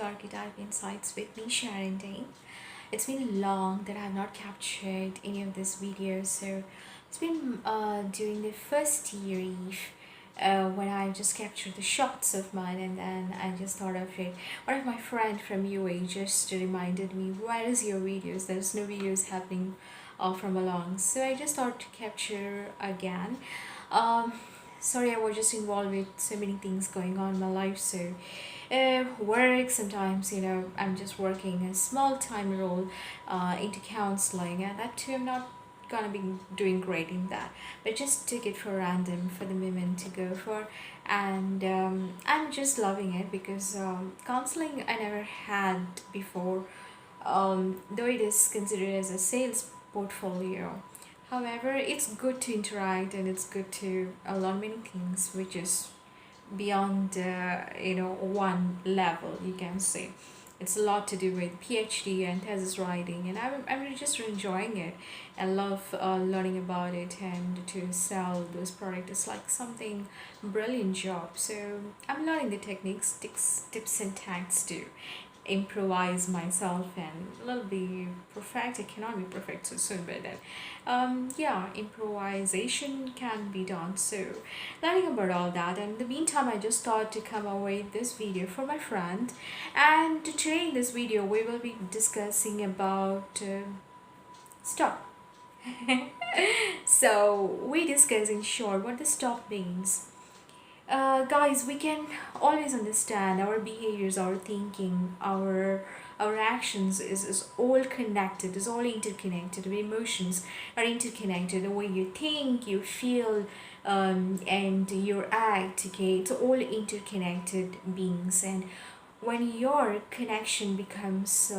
to Archetypeinsights with me, Sharon Dane. It's been long that I have not captured any of these videos, so it's been during the first year when I just captured the shots of mine, and then I just thought of it. One of my friend from UA just reminded me, where is your videos? There's no videos happening from along, so I just thought to capture again. um, Sorry, I was just involved with so many things going on in my life, so work sometimes, I'm just working a small time role into counseling, and that too I'm not gonna be doing great in that, but just took it for random for the moment to go for. And I'm just loving it because counseling I never had before, though it is considered as a sales portfolio. However, it's good to interact and it's good to learn many things, which is beyond one level, you can say. It's a lot to do with PhD and thesis writing, and I'm really just enjoying it. I love learning about it, and to sell those products is like something brilliant job. So I'm learning the techniques, tips and tactics to improvise myself and a little bit perfect. I cannot be perfect so soon, but then yeah, improvisation can be done. So learning about all that, and in the meantime I just thought to come away with this video for my friend. And today in this video we will be discussing about stop. So we discuss in short what the stop means. Guys, we can always understand our behaviors, our thinking, our actions is all connected, is all interconnected. Our emotions are interconnected. The way you think, you feel, and your act, okay, it's all interconnected beings. And when your connection becomes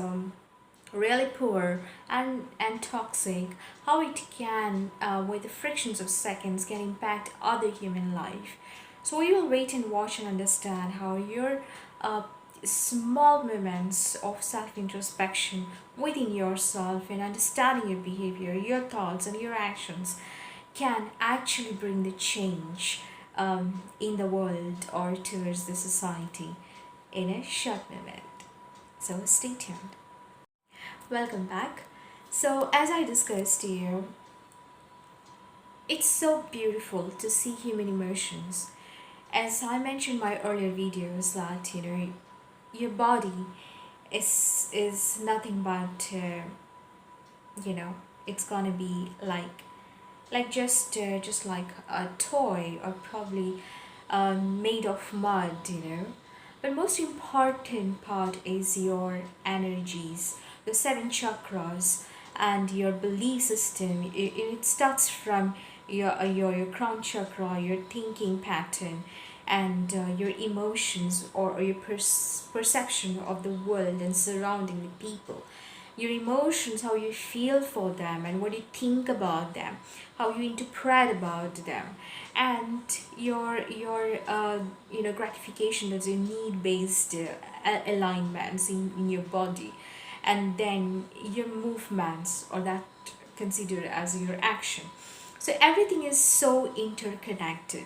really poor and toxic, how it can with the frictions of seconds can impact other human life. So we will wait and watch and understand how your uh, small moments of self-introspection within yourself and understanding your behavior, your thoughts and your actions can actually bring the change in the world or towards the society in a short moment. So stay tuned. Welcome back. So as I discussed here, it's so beautiful to see human emotions. As I mentioned in my earlier videos that your body is nothing but it's gonna be like just like a toy, or probably made of mud. But most important part is your energies, the seven chakras, and your belief system. It starts from your crown chakra, your thinking pattern, and your emotions, or your perception of the world and surrounding the people. Your emotions, how you feel for them and what you think about them, how you interpret about them, and your gratification, that's your need based alignments in your body, and then your movements, or that considered as your action. So everything is so interconnected.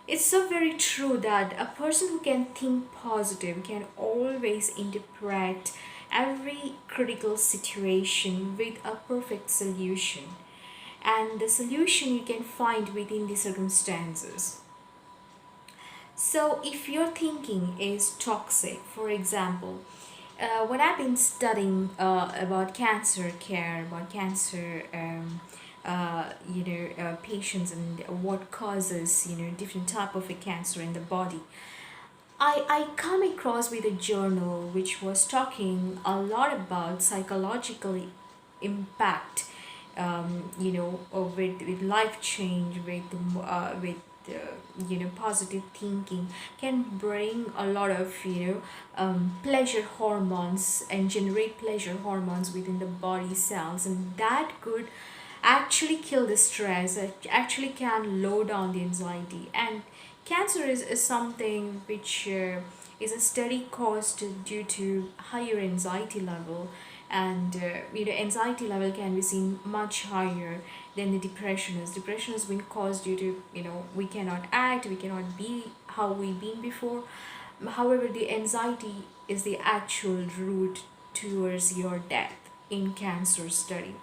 It's so very true that a person who can think positive can always interpret every critical situation with a perfect solution. And the solution you can find within the circumstances. So if your thinking is toxic, for example, when I've been studying about cancer care, about cancer patients, and what causes different type of a cancer in the body, I come across with a journal which was talking a lot about psychological impact, with life change, with positive thinking can bring a lot of pleasure hormones and generate pleasure hormones within the body cells, and that could actually kill the stress. It actually can low down the anxiety. And cancer is something which is a steady cost due to higher anxiety level, and anxiety level can be seen much higher than the depression is. Depression has been caused due to we cannot act, we cannot be how we've been before. However, the anxiety is the actual route towards your death in cancer study.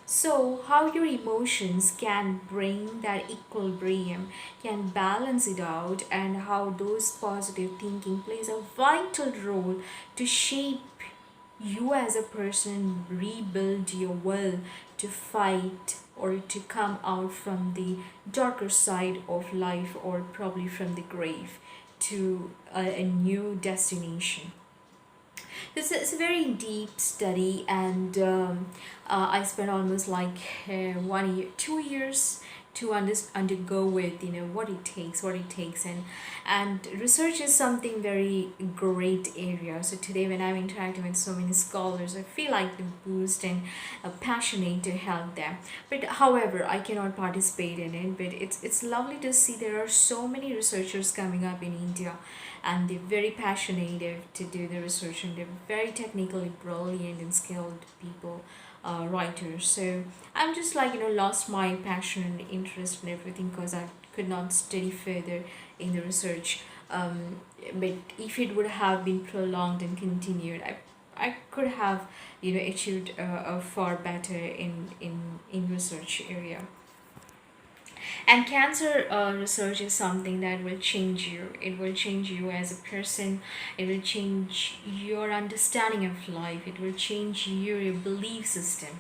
So, how your emotions can bring that equilibrium, can balance it out, and how those positive thinking plays a vital role to shape you as a person, rebuild your will to fight or to come out from the darker side of life, or probably from the grave to a new destination. This is a very deep study, and I spent almost like 1 year, 2 years to undergo with what it takes, and research is something very great area. So today, when I'm interacting with so many scholars, I feel like the boost and passionate to help them. But however, I cannot participate in it. But it's lovely to see there are so many researchers coming up in India, and they're very passionate to do the research, and they're very technically brilliant and skilled people, writers. So I'm just like lost my passion and interest and everything because I could not study further in the research. But if it would have been prolonged and continued, I could have achieved a far better in research area. And cancer research is something that will change you. It will change you as a person. It will change your understanding of life. It will change your belief system.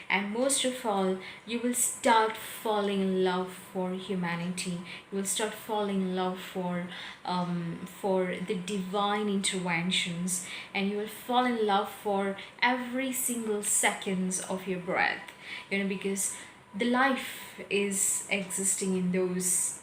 And most of all, you will start falling in love for humanity. You will start falling in love for the divine interventions, and you will fall in love for every single seconds of your breath. Because the life is existing in those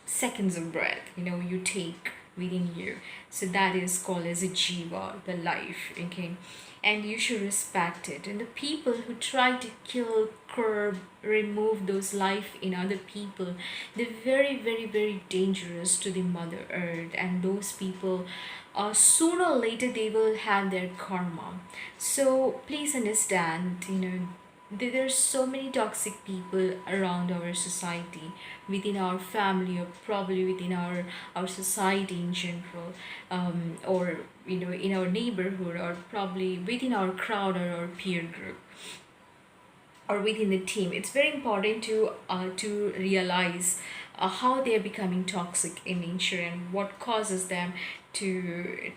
seconds of breath you take within you. So that is called as a jiva, the life. Okay, and you should respect it. And the people who try to kill, curb, remove those life in other people, they're very, very, very dangerous to the mother earth. And those people, sooner or later, they will have their karma. So please understand, there's so many toxic people around our society, within our family, or probably within our society in general, or in our neighborhood, or probably within our crowd or our peer group, or within the team. It's very important to realize how they are becoming toxic in nature, and what causes them to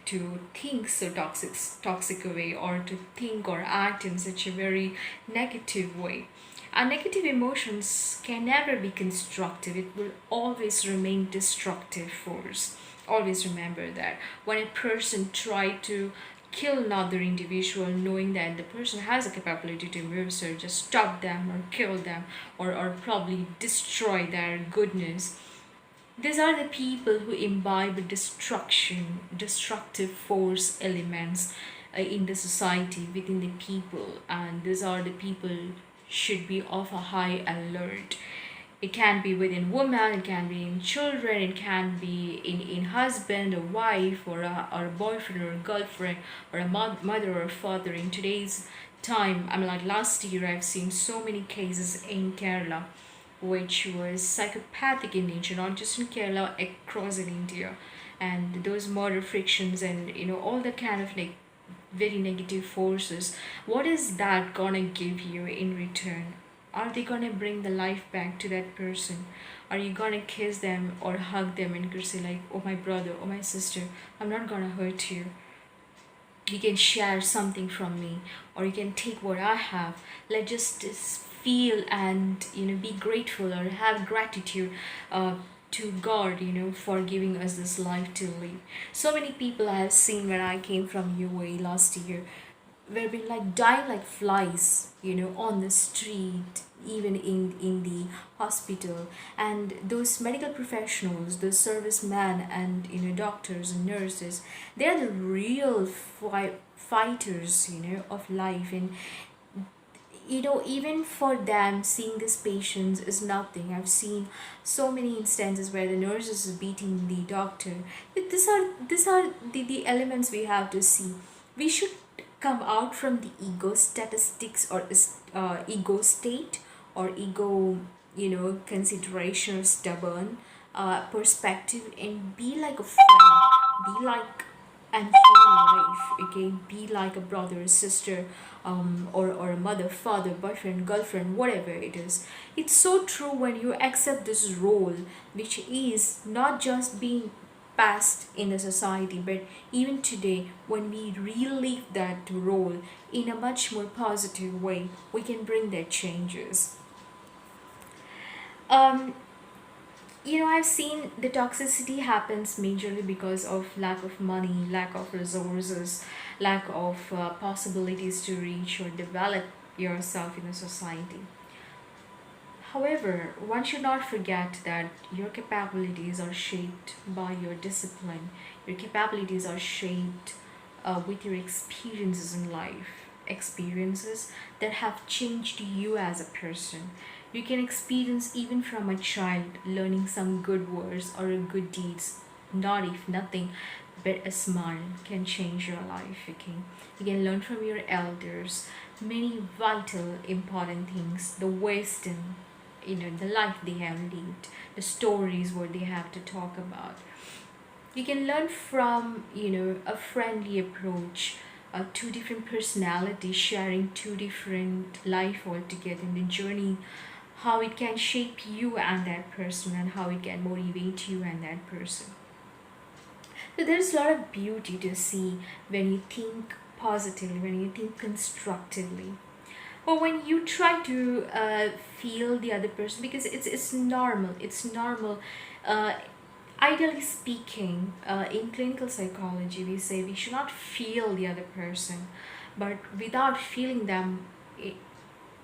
think so toxic way, or to think or act in such a very negative way. Our negative emotions can never be constructive. It will always remain destructive force. Always remember that when a person try to kill another individual, knowing that the person has a capability to move, so just stop them or kill them, or probably destroy their goodness. These are the people who imbibe destruction, destructive force elements in the society, within the people, and these are the people should be of a high alert. It can be within women, it can be in children, it can be in husband or wife, or a boyfriend or a girlfriend, or a mother or a father. In today's time, I mean, like last year, I've seen so many cases in Kerala which was psychopathic in nature, not just in Kerala, across in India. And those murder frictions, and all that kind of very negative forces, what is that gonna give you in return? Are they gonna bring the life back to that person? Are you gonna kiss them or hug them and say like, oh my brother, oh my sister, I'm not gonna hurt you, you can share something from me, or you can take what I have. Let's just feel and be grateful, or have gratitude to God, for giving us this life to live. So many people I have seen when I came from UAE last year were been like dying like flies, on the street, even in the hospital. And those medical professionals, the servicemen, and doctors and nurses, they are the real fighters, of life. And even for them, seeing these patients is nothing. I've seen so many instances where the nurses is beating the doctor. These are the elements we have to see. We should come out from the ego statistics, or ego state, or ego consideration, or stubborn perspective, and be like a friend. be like an human life, okay? Be like a brother or sister, or a mother, father, boyfriend, girlfriend, whatever it is. It's so true when you accept this role, which is not just being past in the society, but even today, when we relive that role in a much more positive way, we can bring that changes. um I've seen the toxicity happens majorly because of lack of money, lack of resources, lack of possibilities to reach or develop yourself in a society. However, one should not forget that your capabilities are shaped by your discipline. Your capabilities are shaped with your experiences in life, experiences that have changed you as a person. You can experience even from a child learning some good words or good deeds, not if nothing but a smile can change your life. Okay, you can learn from your elders many vital important things, the wisdom, the life they have lived, the stories what they have to talk about. You can learn from a friendly approach, two different personalities sharing two different life altogether in the journey, how it can shape you and that person, and how it can motivate you and that person. So there's a lot of beauty to see when you think positively, when you think constructively, or when you try to feel the other person, because it's normal. uh, Ideally speaking, in clinical psychology we say we should not feel the other person, but without feeling them, it,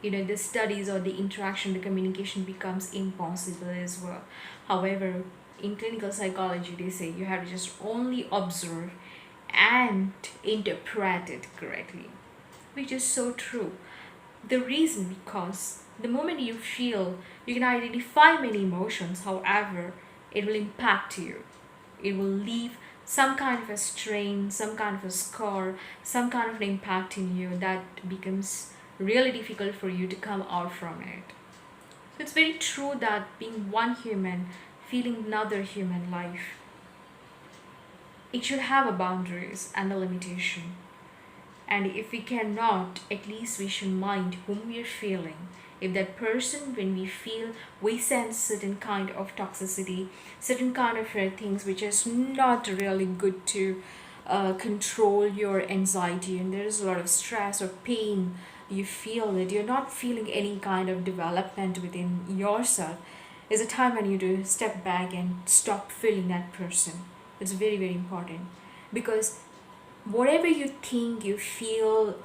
the studies or the interaction, the communication becomes impossible as well. However, in clinical psychology they say you have to just only observe and interpret it correctly, which is so true. The reason, because the moment you feel, you can identify many emotions, however, it will impact you. It will leave some kind of a strain, some kind of a scar, some kind of an impact in you that becomes really difficult for you to come out from it. So it's very true that being one human, feeling another human life, it should have a boundaries and a limitation. And if we cannot, at least we should mind whom we are feeling. If that person, when we feel, we sense certain kind of toxicity, certain kind of things which is not really good to control your anxiety, and there is a lot of stress or pain, you feel that you're not feeling any kind of development within yourself, is a time when you do step back and stop feeling that person. It's very, very important, because whatever you think you feel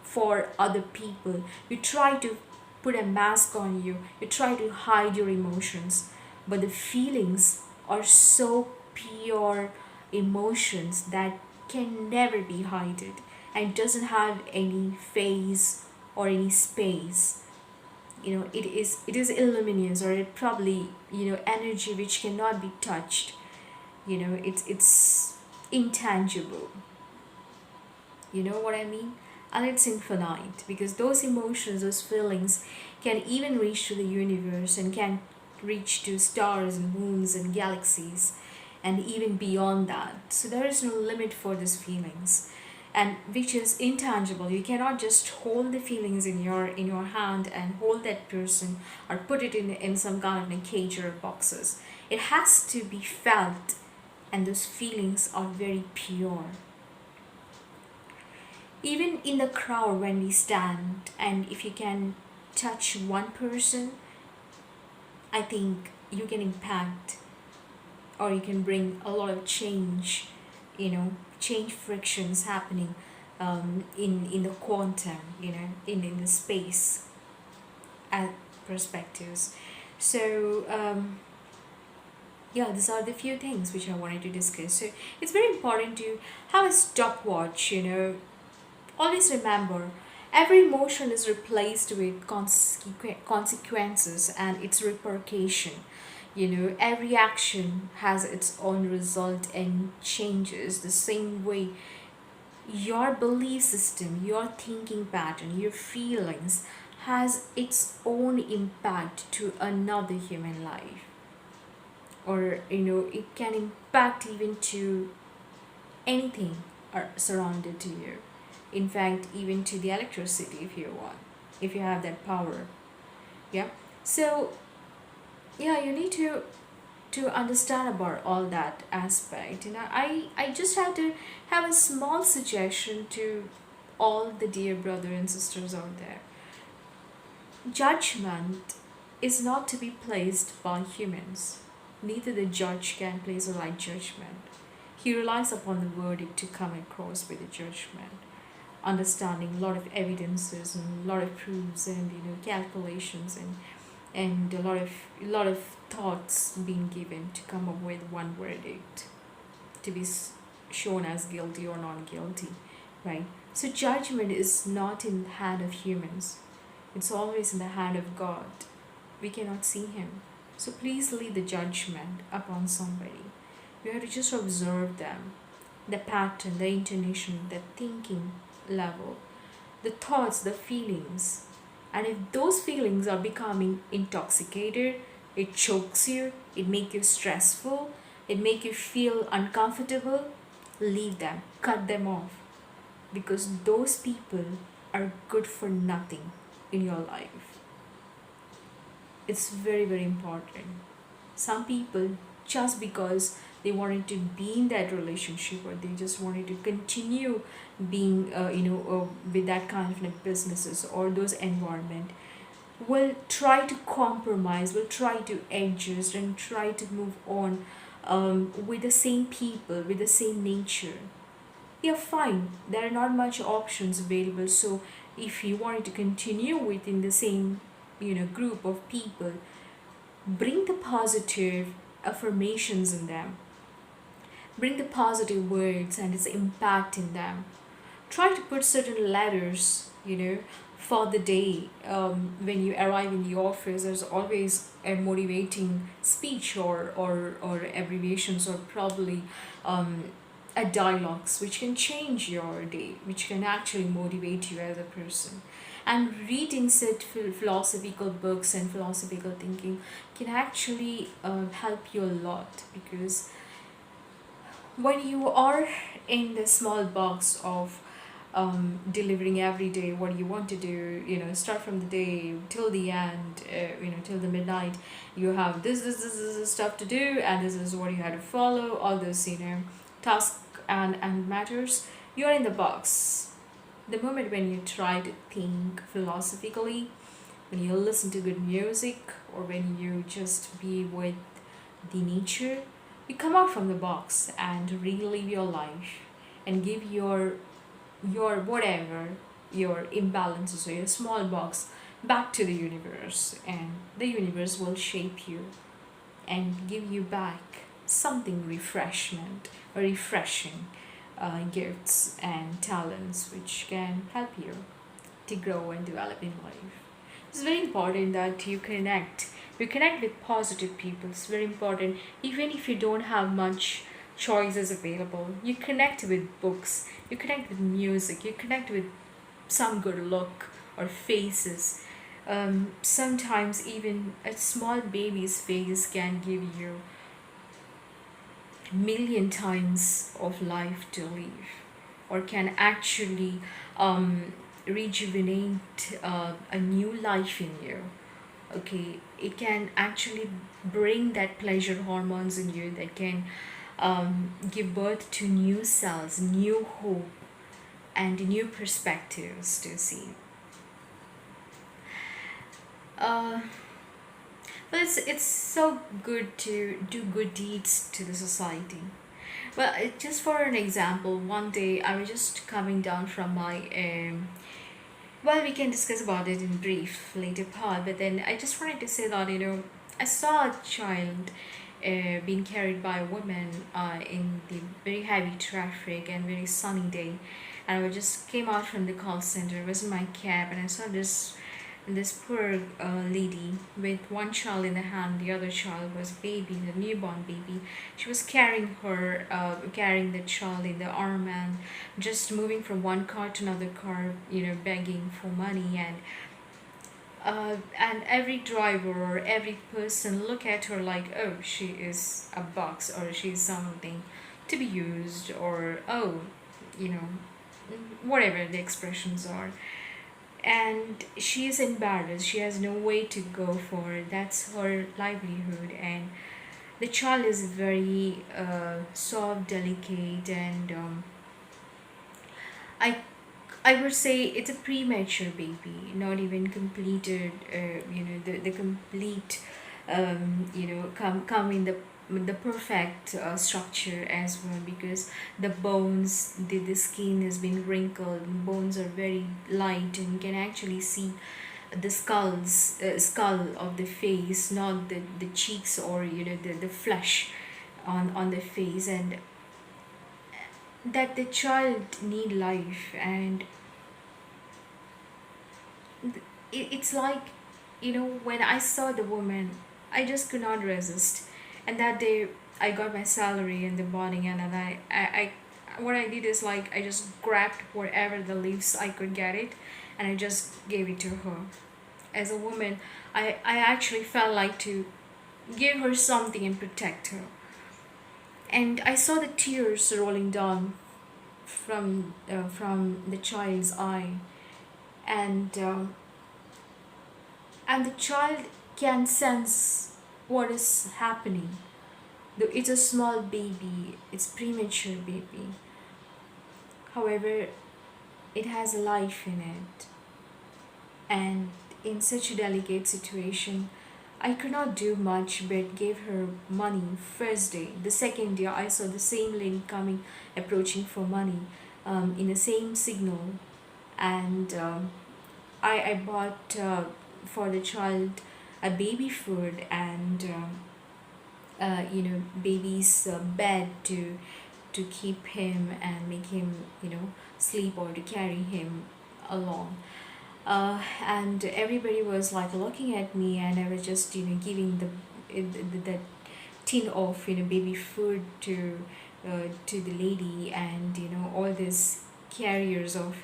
for other people, you try to put a mask on you, you try to hide your emotions, but the feelings are so pure emotions that can never be hidden and doesn't have any phase or any space. It is illuminous, or it probably energy which cannot be touched. It's intangible. You know what I mean? And it's infinite, because those emotions, those feelings can even reach to the universe and can reach to stars and moons and galaxies and even beyond that. So there is no limit for these feelings, and which is intangible. You cannot just hold the feelings in your hand and hold that person or put it in some kind of a cage or boxes. It has to be felt, and those feelings are very pure. Even in the crowd when we stand, and if you can touch one person, I think you can impact, or you can bring a lot of change, change frictions happening in the quantum, in the space at perspectives. So yeah, these are the few things which I wanted to discuss. So it's very important to have a stopwatch. Always remember, every emotion is replaced with consequences and its repercussion. Every action has its own result and changes. The same way, your belief system, your thinking pattern, your feelings has its own impact to another human life, or it can impact even to anything are surrounded to you. In fact, even to the electricity if you want, if you have that power. Yeah. So yeah, you need to understand about all that aspect. I just have to have a small suggestion to all the dear brother and sisters out there. Judgment is not to be placed by humans. Neither the judge can place a right judgment. He relies upon the verdict to come across with a judgment, understanding a lot of evidences and a lot of proofs and calculations and a lot of thoughts being given to come up with one verdict to be shown as guilty or not guilty, right? So judgment is not in the hand of humans, it's always in the hand of God. We cannot see him, so please leave the judgment upon somebody. You have to just observe them, the pattern, the intonation, the thinking level, the thoughts, the feelings. And if those feelings are becoming intoxicated, it chokes you, it makes you stressful, it makes you feel uncomfortable, leave them, cut them off. Because those people are good for nothing in your life. It's very, very important. Some people, just because they wanted to be in that relationship or they just wanted to continue being with that kind of like businesses or those environment, will try to compromise, will try to adjust and try to move on with the same people, with the same nature. Yeah, fine, there are not much options available, so if you wanted to continue within the same group of people, bring the positive affirmations in them, bring the positive words and its impact in them. Try to put certain letters for the day. When you arrive in the office, there's always a motivating speech or abbreviations or probably a dialogues which can change your day, which can actually motivate you as a person. And reading such philosophical books and philosophical thinking can actually help you a lot, because when you are in the small box of delivering every day what you want to do, start from the day till the end, till the midnight, you have this stuff to do, and this is what you have to follow, all this task and matters. You're in the box. The moment when you try to think philosophically, when you listen to good music, or when you just be with the nature, you come out from the box and relive your life and give your whatever, your imbalances or your small box back to the universe, and the universe will shape you and give you back something refreshment or refreshing gifts and talents which can help you to grow and develop in life. It's very important that you connect with positive people. It's very important. Even if you don't have much choices available, you connect with books, you connect with music, you connect with some good look or faces. Sometimes even a small baby's face can give you million times of life to live, or can actually rejuvenate a new life in you. Okay, it can actually bring that pleasure hormones in you that can give birth to new cells, new hope, and new perspectives to see. uh, Well, it's so good to do good deeds to the society. Well, just for an example, one day I was just coming down from my well, we can discuss about it in brief later part, but then I just wanted to say that I saw a child being carried by a woman in the very heavy traffic and very sunny day, and I just came out from the call center. It was in my cab, and I saw this poor lady with one child in the hand. The other child was baby, the newborn baby. She was carrying the child in the arm and just moving from one car to another car, begging for money. And every driver or every person look at her like, oh, she is a box or she's something to be used, or oh, you know, whatever the expressions are. And she is embarrassed, she has no way to go for, that's her livelihood. And the child is very soft, delicate, and I I would say it's a premature baby, not even completed. The complete, come in the perfect structure as well, because the bones, the skin has been wrinkled, bones are very light, and you can actually see the skull of the face, not the cheeks, or the flesh on the face. And that the child need life. And it's like, when I saw the woman, I just could not resist. And that day I got my salary in the morning, and then I what I did is, like, I just grabbed whatever the leaves I could get it, and I just gave it to her. As a woman, I actually felt like to give her something and protect her. And I saw the tears rolling down from the child's eye. And um, and the child can sense what is happening. It's a small baby, it's premature baby. However, it has life in it. And in such a delicate situation, I could not do much but gave her money first day. The second day, I saw the same lady coming, approaching for money, in the same signal. And I bought for the child a baby food, and baby's bed to keep him and make him, sleep, or to carry him along. And everybody was like looking at me, and I was just, giving the tin of, baby food to the lady. And all these carriers of,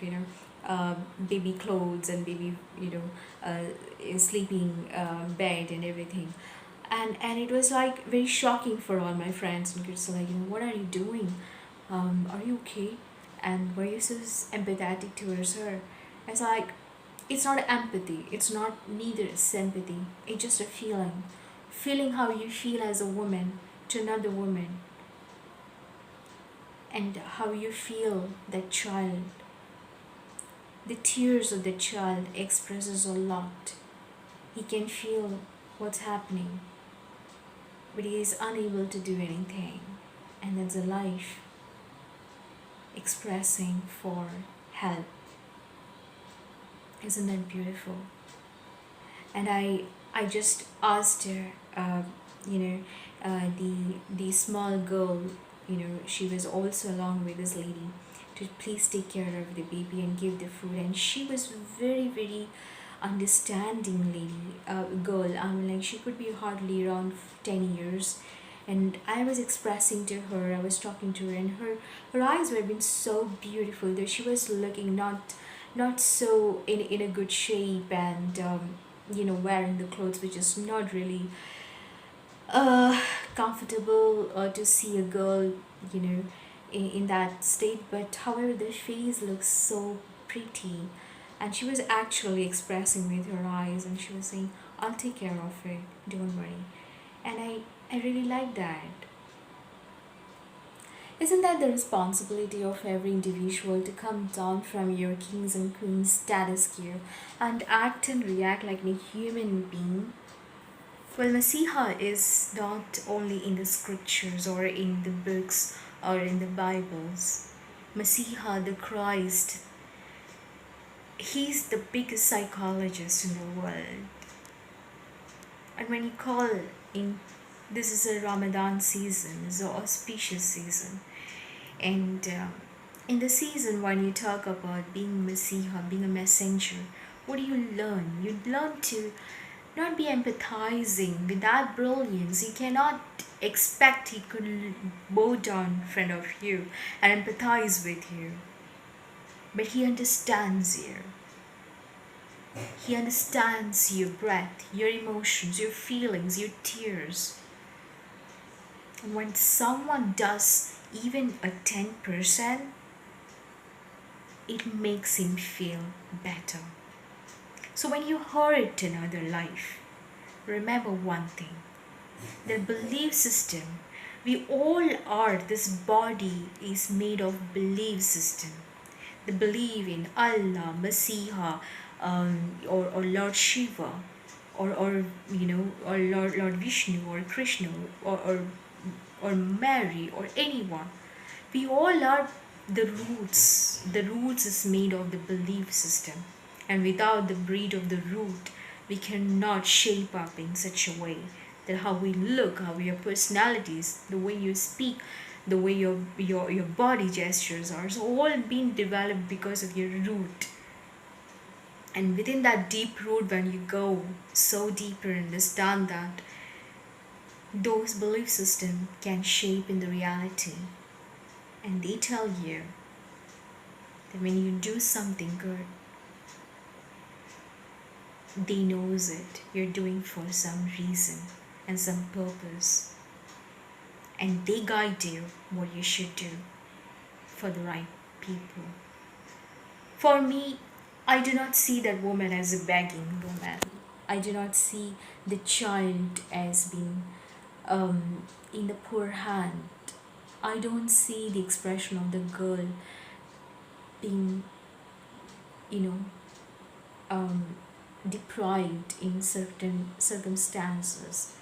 baby clothes, and baby, sleeping bed and everything. And it was like very shocking for all my friends and kids, like, what are you doing? Are you okay? And were you so empathetic towards her? It's like, it's not empathy, it's not neither sympathy, it's just a feeling how you feel as a woman to another woman, and how you feel that child. The tears of the child expresses a lot. He can feel what's happening, but he is unable to do anything. And that's a life expressing for help. Isn't that beautiful? And I just asked her, the small girl, she was also along with this lady, to please take care of the baby and give the food. And she was very, very understanding lady, girl. I mean, like, she could be hardly around 10 years. And I was expressing to her, I was talking to her, and her eyes were being so beautiful, though she was looking not so in a good shape. And wearing the clothes which is not really uh comfortable to see a girl, you know in that state. But however, the face looks so pretty. And she was actually expressing with her eyes, and she was saying, I'll take care of it, don't worry. And I really like that. Isn't that the responsibility of every individual, to come down from your kings and queens status quo and act and react like a human being? Well, Masiha is not only in the scriptures or in the books or in the Bibles. Masiha, the Christ, he's the biggest psychologist in the world. And when you call in, this is a Ramadan season, it's an auspicious season. And in the season, when you talk about being Masiha, being a messenger, what do you learn? You learn to not be empathizing with that brilliance. You cannot expect he could bow down in front of you and empathize with you. But he understands you. He understands your breath, your emotions, your feelings, your tears. And when someone does even a 10%, it makes him feel better. So when you hurt another life, remember one thing: the belief system, we all are, this body is made of belief system. The belief in Allah, Masiha, or Lord Shiva, or or Lord Vishnu, or Krishna, or Mary, or anyone. We all are the roots. The roots is made of the belief system, and without the breed of the root, we cannot shape up in such a way that how we look, how your personalities, the way you speak, the way your body gestures are, so all being developed because of your root. And within that deep root, when you go so deeper and understand that those belief system can shape in the reality, and they tell you that when you do something good, they knows it, you're doing for some reason and some purpose, and they guide you what you should do for the right people. For me, I do not see that woman as a begging woman. I do not see the child as being in the poor hand. I don't see the expression of the girl being, you know, deprived in certain circumstances.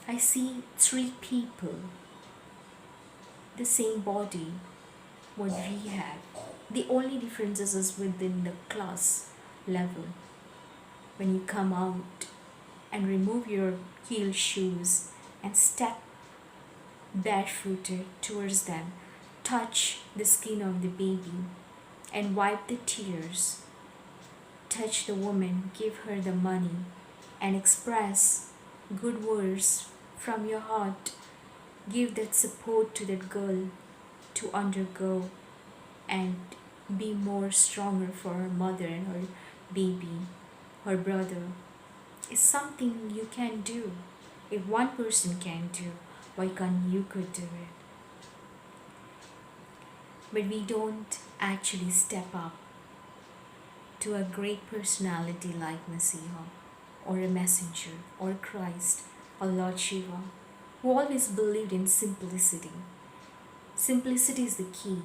I see three people, the same body, what we have. The only differences is within the class level. When you come out and remove your heel shoes and step barefooted towards them, touch the skin of the baby and wipe the tears, touch the woman, give her the money, and express good words from your heart. Give that support to that girl to undergo and be more stronger for her mother and her baby, her brother. It's something you can do. If one person can do, why can't you could do it? But we don't actually step up to a great personality like Messiah, or a messenger, or Christ, or Lord Shiva, who always believed in simplicity. Simplicity is the key.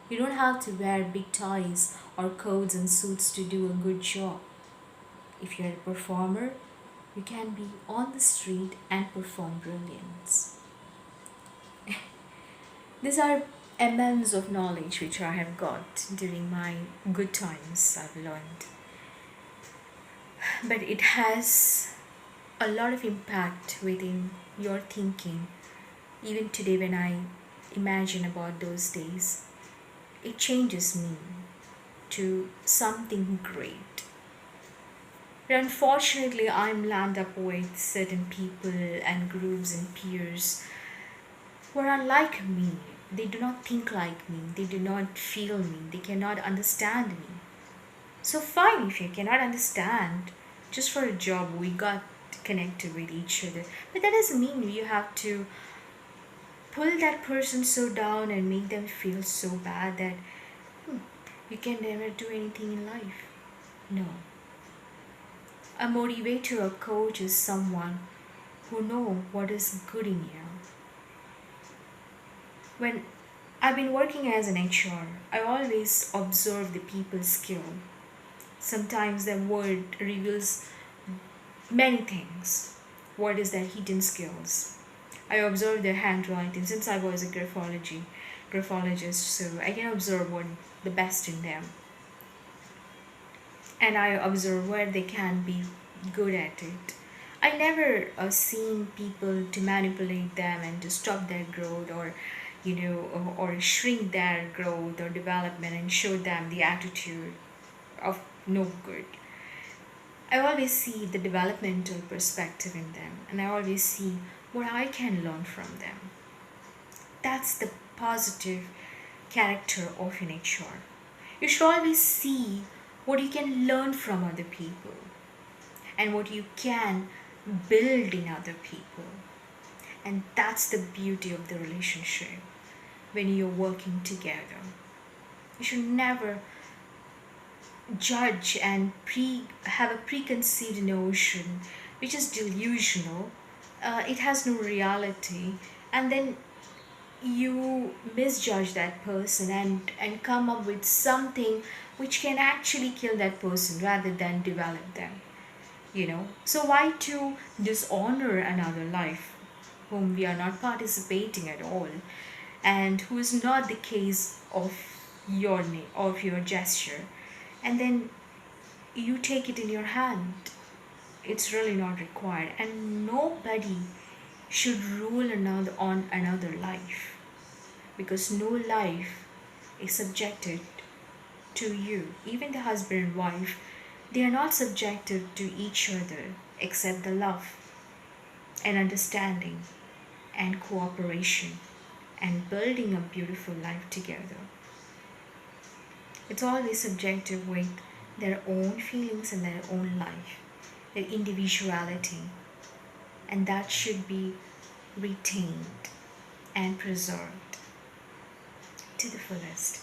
You don't have to wear big ties or coats and suits to do a good job. If you're a performer, you can be on the street and perform brilliance. These are amounts of knowledge which I have got during my good times I've learned. But it has a lot of impact within your thinking. Even today when I imagine about those days, it changes me to something great. But unfortunately, I'm land up with certain people and groups and peers who are unlike me. They do not think like me, they do not feel me, they cannot understand me. So fine, if you cannot understand, just for a job we got connected with each other. But that doesn't mean you have to pull that person so down and make them feel so bad that you can never do anything in life. No. A motivator or coach is someone who know what is good in you. When I've been working as an HR, I always observe the people's skill. Sometimes their word reveals many things. What is their hidden skills? I observe their handwriting since I was a graphologist, so I can observe what the best in them. And I observe where they can be good at it. I never seen people to manipulate them and to stop their growth, or or shrink their growth or development and show them the attitude of no good. I always see the developmental perspective in them, and I always see what I can learn from them. That's the positive character of an HR. You should always see what you can learn from other people and what you can build in other people. And that's the beauty of the relationship. when you're working together. You should never judge and have a preconceived notion which is delusional. It has no reality, and then you misjudge that person and come up with something which can actually kill that person rather than develop them. So why to dishonor another life whom we are not participating at all, and who is not the case of of your gesture, and then you take it in your hand? It's really not required, and nobody should rule another life, because no life is subjected to you. Even the husband and wife, they are not subjected to each other except the love and understanding and cooperation and building a beautiful life together. It's always subjective with their own feelings and their own life, their individuality, and that should be retained and preserved to the fullest.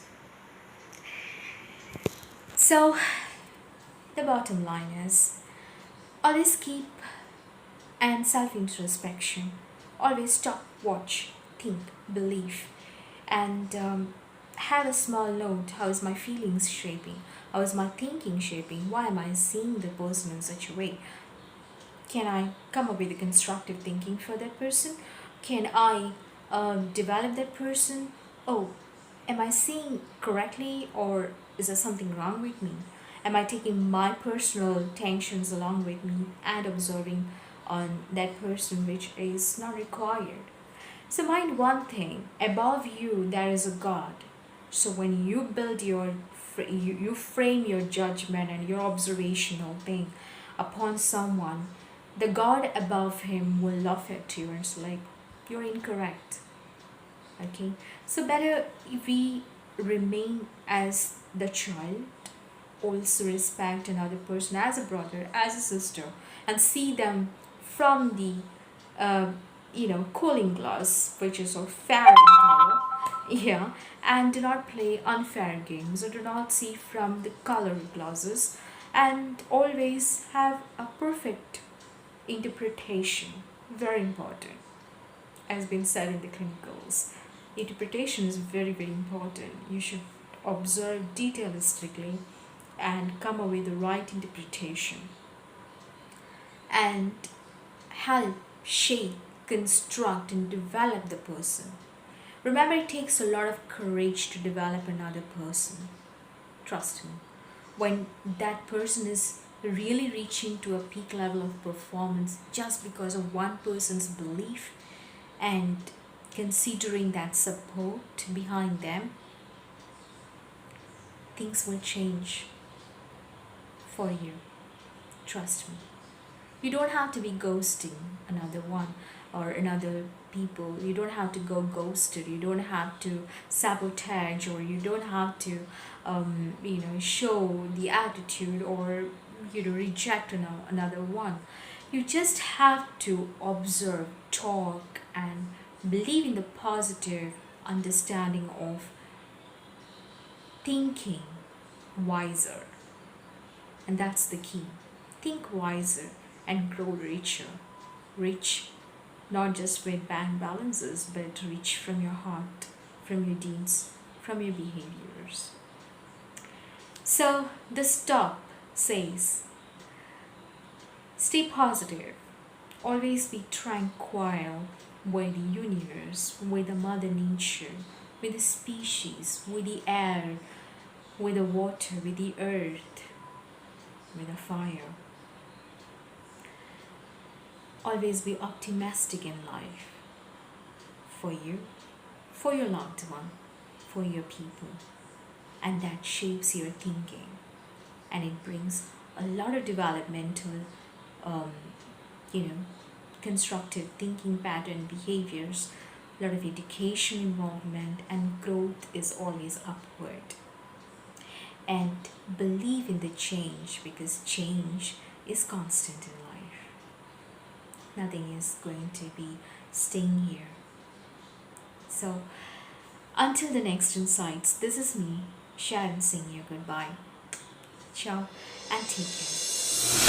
So, the bottom line is, always keep and self introspection. Always stop, watch, think, believe, and have a small note. How is my feelings shaping? How is my thinking shaping? Why am I seeing the person in such a way? Can I come up with a constructive thinking for that person? Can I develop that person? Oh, am I seeing correctly, or is there something wrong with me? Am I taking my personal tensions along with me and observing on that person which is not required? So mind one thing, above you there is a God. So when you build you frame your judgment and your observational thing upon someone, the God above him will laugh at you and it's like, you're incorrect. Okay, so better if we remain as the child, also respect another person as a brother, as a sister, and see them from the cooling glass, which is of fair in color. Yeah, and do not play unfair games, or do not see from the colored glasses, and always have a perfect interpretation. Very important, as been said in the clinicals. Interpretation is very, very important. You should observe detailistically and come up with the right interpretation and help shape, construct, and develop the person. Remember, it takes a lot of courage to develop another person. Trust me. When that person is really reaching to a peak level of performance just because of one person's belief and considering that support behind them, things will change for you. Trust me. You don't have to be ghosting another one or another people. You don't have to go ghosted. You don't have to sabotage, or you don't have to show the attitude, or reject another one. You just have to observe, talk, and believe in the positive understanding of thinking wiser. And that's the key. Think wiser and grow richer. Rich not just with bank balances, but rich from your heart, from your deeds, from your behaviors. So the stop says, stay positive, always be tranquil with the universe, with the mother nature, with the species, with the air, with the water, with the earth, with the fire. Always be optimistic in life, for you, for your loved one, for your people, and that shapes your thinking, and it brings a lot of developmental um, you know constructive thinking pattern behaviors, a lot of education involvement, and growth is always upward. And believe in the change, because change is constant in life. Nothing is going to be staying here. So Until the next insights, this is me, Sharon, saying you goodbye. Ciao and take care.